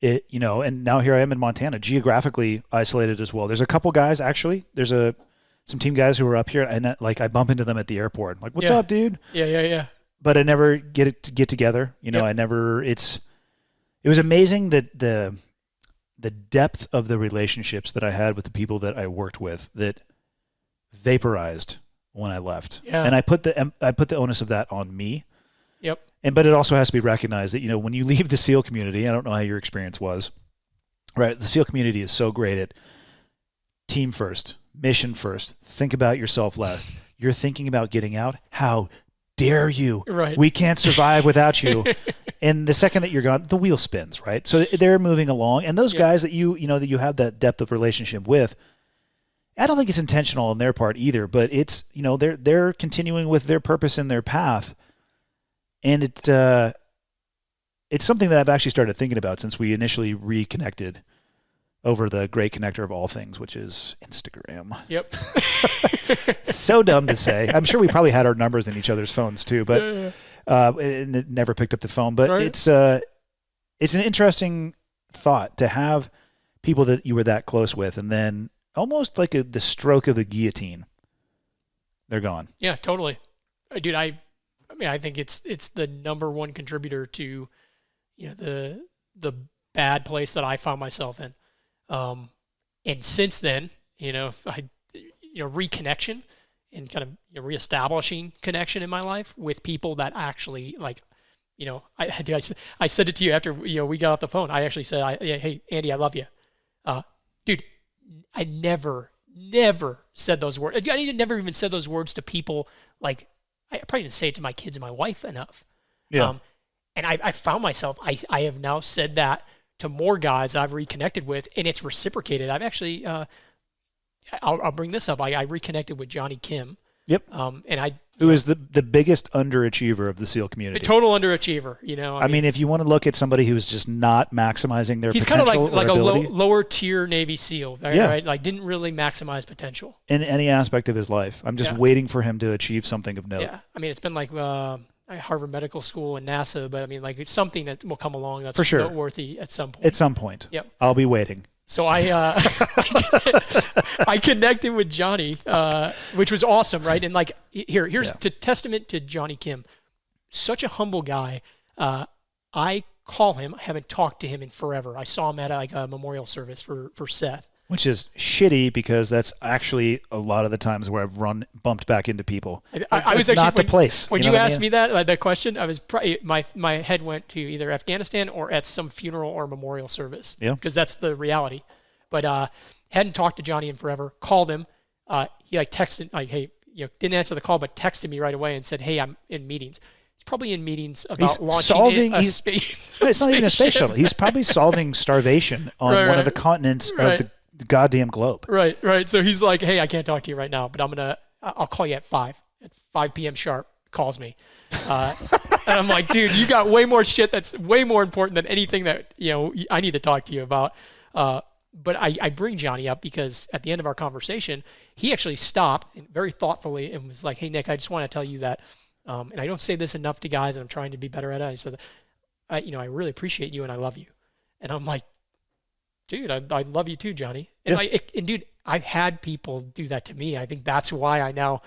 And now here I am in Montana, geographically isolated as well. There's a couple guys, actually. There's some team guys who are up here, and I bump into them at the airport. I'm like, what's up, dude? Yeah. But I never get together. I never. It was amazing that the depth of the relationships that I had with the people that I worked with that vaporized when I left. Yeah. And I put the onus of that on me. Yep. But it also has to be recognized that, when you leave the SEAL community, I don't know how your experience was, right? The SEAL community is so great at team first, mission first, think about yourself less. You're thinking about getting out. How dare you? Right. We can't survive without you. And the second that you're gone, the wheel spins, right? So they're moving along. And those guys that that you have that depth of relationship with, I don't think it's intentional on their part either, but it's, they're continuing with their purpose and their path. And it's something that I've actually started thinking about since we initially reconnected over the great connector of all things, which is Instagram. Yep. So dumb to say. I'm sure we probably had our numbers in each other's phones too, but and it never picked up the phone. But right. it's an interesting thought to have people that you were that close with, and then almost like the stroke of the guillotine, they're gone. Yeah, totally. Dude, I think it's the number one contributor to, the bad place that I found myself in. And since then, reconnection and kind of reestablishing connection in my life with people that actually I said it to you after, we got off the phone. I actually said, hey, Andy, I love you. Dude, I never said those words. I never even said those words to people. Like, I probably didn't say it to my kids and my wife enough. Yeah. And I found myself, I have now said that to more guys I've reconnected with, and it's reciprocated. I've actually, I'll bring this up. I reconnected with Jonny Kim. Yep. Who is the biggest underachiever of the SEAL community? A total underachiever. I mean, if you want to look at somebody who is just not maximizing their he's potential, kind of like a ability, lower tier Navy SEAL, right? Like didn't really maximize potential in any aspect of his life. I'm just waiting for him to achieve something of note. Yeah, I mean, it's been like Harvard Medical School and NASA, but I mean, like it's something that will come along that's for sure noteworthy at some point. At some point. Yep. I'll be waiting. So I connected with Jonny, which was awesome, right? And like here's to testament to Jonny Kim, such a humble guy. I call him. I haven't talked to him in forever. I saw him at a memorial service for Seth. Which is shitty because that's actually a lot of the times where I've bumped back into people. I was actually not the place. When you asked me that question, I was my head went to either Afghanistan or at some funeral or memorial service. Yeah. Because that's the reality. But hadn't talked to Jonny in forever. Called him. He texted hey, didn't answer the call, but texted me right away and said, hey, I'm in meetings. He's probably in meetings about launching a space. It's not even a space shuttle. He's probably solving starvation on one of the continents of the goddamn globe. Right. So he's like, hey, I can't talk to you right now, but I'll call you at 5 p.m. sharp. Calls me. And I'm like, dude, you got way more shit that's way more important than anything that, I need to talk to you about. But I bring Jonny up because at the end of our conversation, he actually stopped very thoughtfully and was like, hey, Nic, I just want to tell you that, and I don't say this enough to guys, and I'm trying to be better at it. I said, I really appreciate you and I love you. And I'm like, dude, I love you too, Jonny. And dude, I've had people do that to me. I think that's why I now,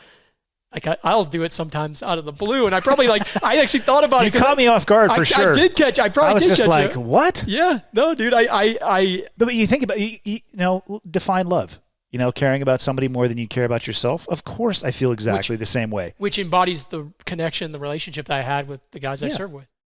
I'll do it sometimes out of the blue. And I probably I actually thought about it. You caught me off guard for sure. I did catch. I was just like, what? Yeah, no, dude. But you think about define love. Caring about somebody more than you care about yourself. Of course, I feel exactly the same way. Which embodies the connection, the relationship that I had with the guys I serve with.